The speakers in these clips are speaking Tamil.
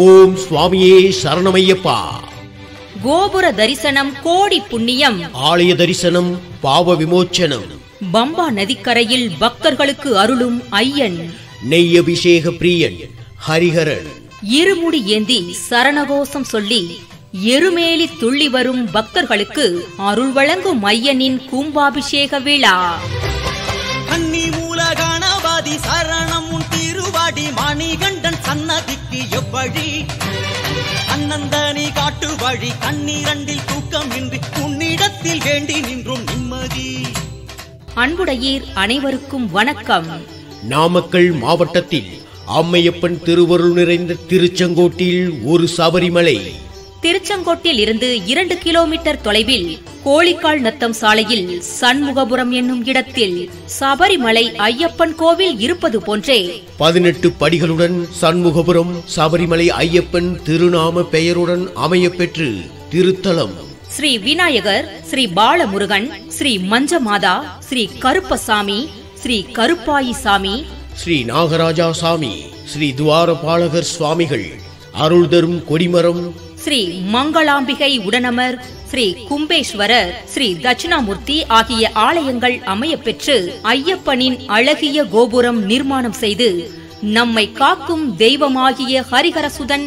ஓம் சுவாமியே சரணமையப்பா. கோபுர தரிசனம் கோடி புண்ணியம், ஆலய தரிசனம் பாவ விமோச்சனம். பம்பா நதிக்கரையில் பக்தர்களுக்கு அருளும் ஐயன், நெய் அபிஷேக பிரியன் ஹரிஹரன். இருமுடி ஏந்தி சரணகோஷம் சொல்லி எருமேலி துள்ளி வரும் பக்தர்களுக்கு அருள் வழங்கும் ஐயனின் கும்பாபிஷேக விழா. கன்னி மூல கணபதி சரணம் உன் திருவாடி மணிகண்டன் சன்னதிக்கு எவ்வழி அன்னந்தனி காட்டு வழி கண்ணீரண்டில் தூக்கமின்றி உன்னிடத்தில் வேண்டி நின்றும் நிம்மதி. அன்புடையீர் அனைவருக்கும் வணக்கம். நாமக்கல் மாவட்டத்தில் அம்மையப்பன் திருவருள் நிறைந்த திருச்செங்கோட்டில் ஒரு சபரிமலை. திருச்செங்கோட்டில் இருந்து 2 கிலோமீட்டர் தொலைவில் கோழிக்கால் நத்தம் சாலையில் சண்முகபுரம் என்னும் இடத்தில் சபரிமலை ஐயப்பன் கோவில் இருப்பது போன்றே 18 படிகளுடன் சண்முகபுரம் சபரிமலை ஐயப்பன் திருநாம பெயருடன் அமையப்பெற்று திருத்தலம் ஸ்ரீ விநாயகர், ஸ்ரீ பாலமுருகன், ஸ்ரீ மஞ்சமாதா, ஸ்ரீ கருப்பசாமி, ஸ்ரீ கருப்பாயி சாமி, ஸ்ரீ நாகராஜா சாமி, ஸ்ரீ துவாரபாலகர் சுவாமிகள், அருள் தரும் கொடிமரம், ஸ்ரீ மங்களாம்பிகை உடனமர், ஸ்ரீ கும்பேஸ்வரர், ஸ்ரீ தட்சிணாமூர்த்தி ஆகிய ஆலயங்கள் அமையப்பெற்று ஐயப்பனின் அழகிய கோபுரம் நிர்மாணம் செய்து நம்மை காக்கும் தெய்வமாகிய ஹரிஹரசுதன்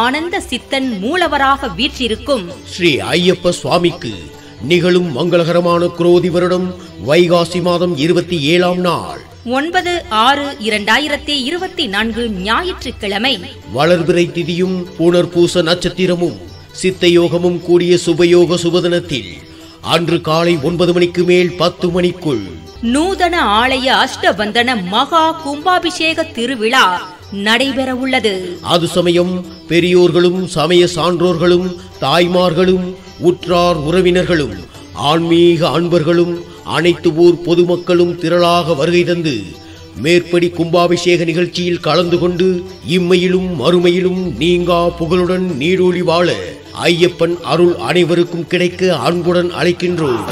ஆனந்த சித்தன் மூலவராக வீற்றிருக்கும் ஸ்ரீ ஐயப்ப சுவாமிக்கு நிகழும் மங்களகரமான குரோதி வருடம் வைகாசி மாதம் 27ஆம் நாள் 9/6/2024 ஞாயிற்றுக்கிழமை வளர்பிறை திதியும் புனர்பூச நட்சத்திரமும் சித்தயோகமும் கூடிய சுபயோக சுபதினத்தில் அன்று காலை 9 மணிக்கு மேல் 10 மணிக்குள் நூதன ஆலய அஷ்டபந்தன மகா கும்பாபிஷேக திருவிழா நடைபெற உள்ளது. அது சமயம் பெரியோர்களும் சமய சான்றோர்களும் தாய்மார்களும் உற்றார் உறவினர்களும் ஆன்மீக அன்பர்களும் அனைத்து ஊர் பொதுமக்களும் திரளாக வருகை தந்து மேற்படி கும்பாபிஷேக நிகழ்ச்சியில் கலந்து கொண்டு இம்மையிலும் மறுமையிலும் நீங்கா புகழுடன் நீடூழி வாழ ஐயப்பன் அருள் அனைவருக்கும் கிடைக்க அன்புடன் அழைக்கின்றோம்.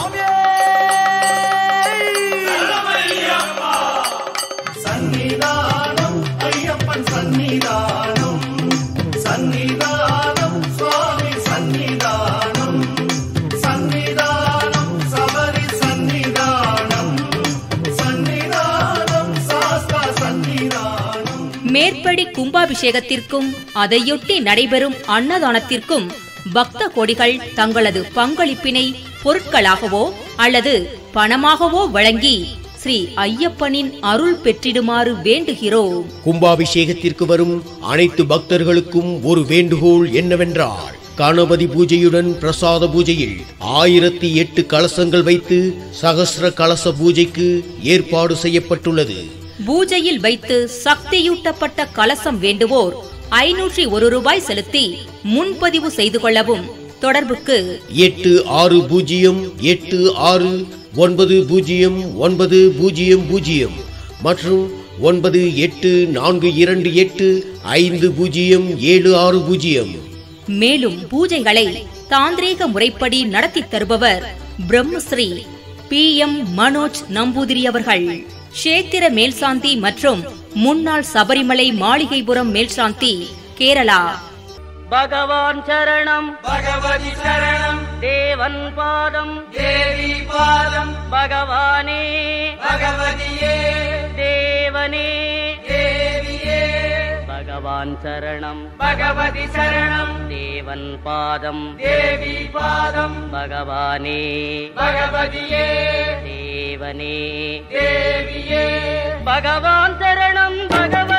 மேற்படி கும்பாபிஷேகத்திற்கும் அதையொட்டி நடைபெறும் அன்னதானத்திற்கும் பக்த கோடிகள் தங்களது பங்களிப்பினை பொருட்களாகவோ அல்லது பணமாகவோ வழங்கி ஸ்ரீ ஐயப்பனின் அருள் பெற்றிடுமாறு வேண்டுகிறோம். கும்பாபிஷேகத்திற்கு வரும் அனைத்து பக்தர்களுக்கும் ஒரு வேண்டுகோள் என்னவென்றால், கணபதி பூஜையுடன் பிரசாத பூஜையில் 1008 கலசங்கள் வைத்து சகஸ்ர கலச பூஜைக்கு ஏற்பாடு செய்யப்பட்டுள்ளது. பூஜையில் வைத்து சக்தியூட்டப்பட்ட கலசம் வேண்டுவோர் 501 ரூபாய் செலுத்தி முன்பதிவு செய்து கொள்ளவும். தொடர்புக்கு 8660909000 மற்றும் 9842850760. மேலும் பூஜைகளை தாந்திரீக முறைப்படி நடத்தி தருபவர் பிரம்மஸ்ரீ PM மனோஜ் நம்பூதிரி அவர்கள். கஷேத்திர மேல்சாந்தி மற்றும் முன்னாள் சபரிமலை மாளிகைபுரம் மேல்சாந்தி, கேரளா. பகவான் சரணம், பகவதி சரணம், தேவன் பாதம், தேவி பாதம், பகவானே, பகவதியே, தேவனே, தேவியே. பகவான் சரணம், பகவதி சரணம், தேவன் பாதம், தேவி பாதம், பகவானே, பகவதியே, தேவனே, தேவியே. பகவான் சரணம், பகவதி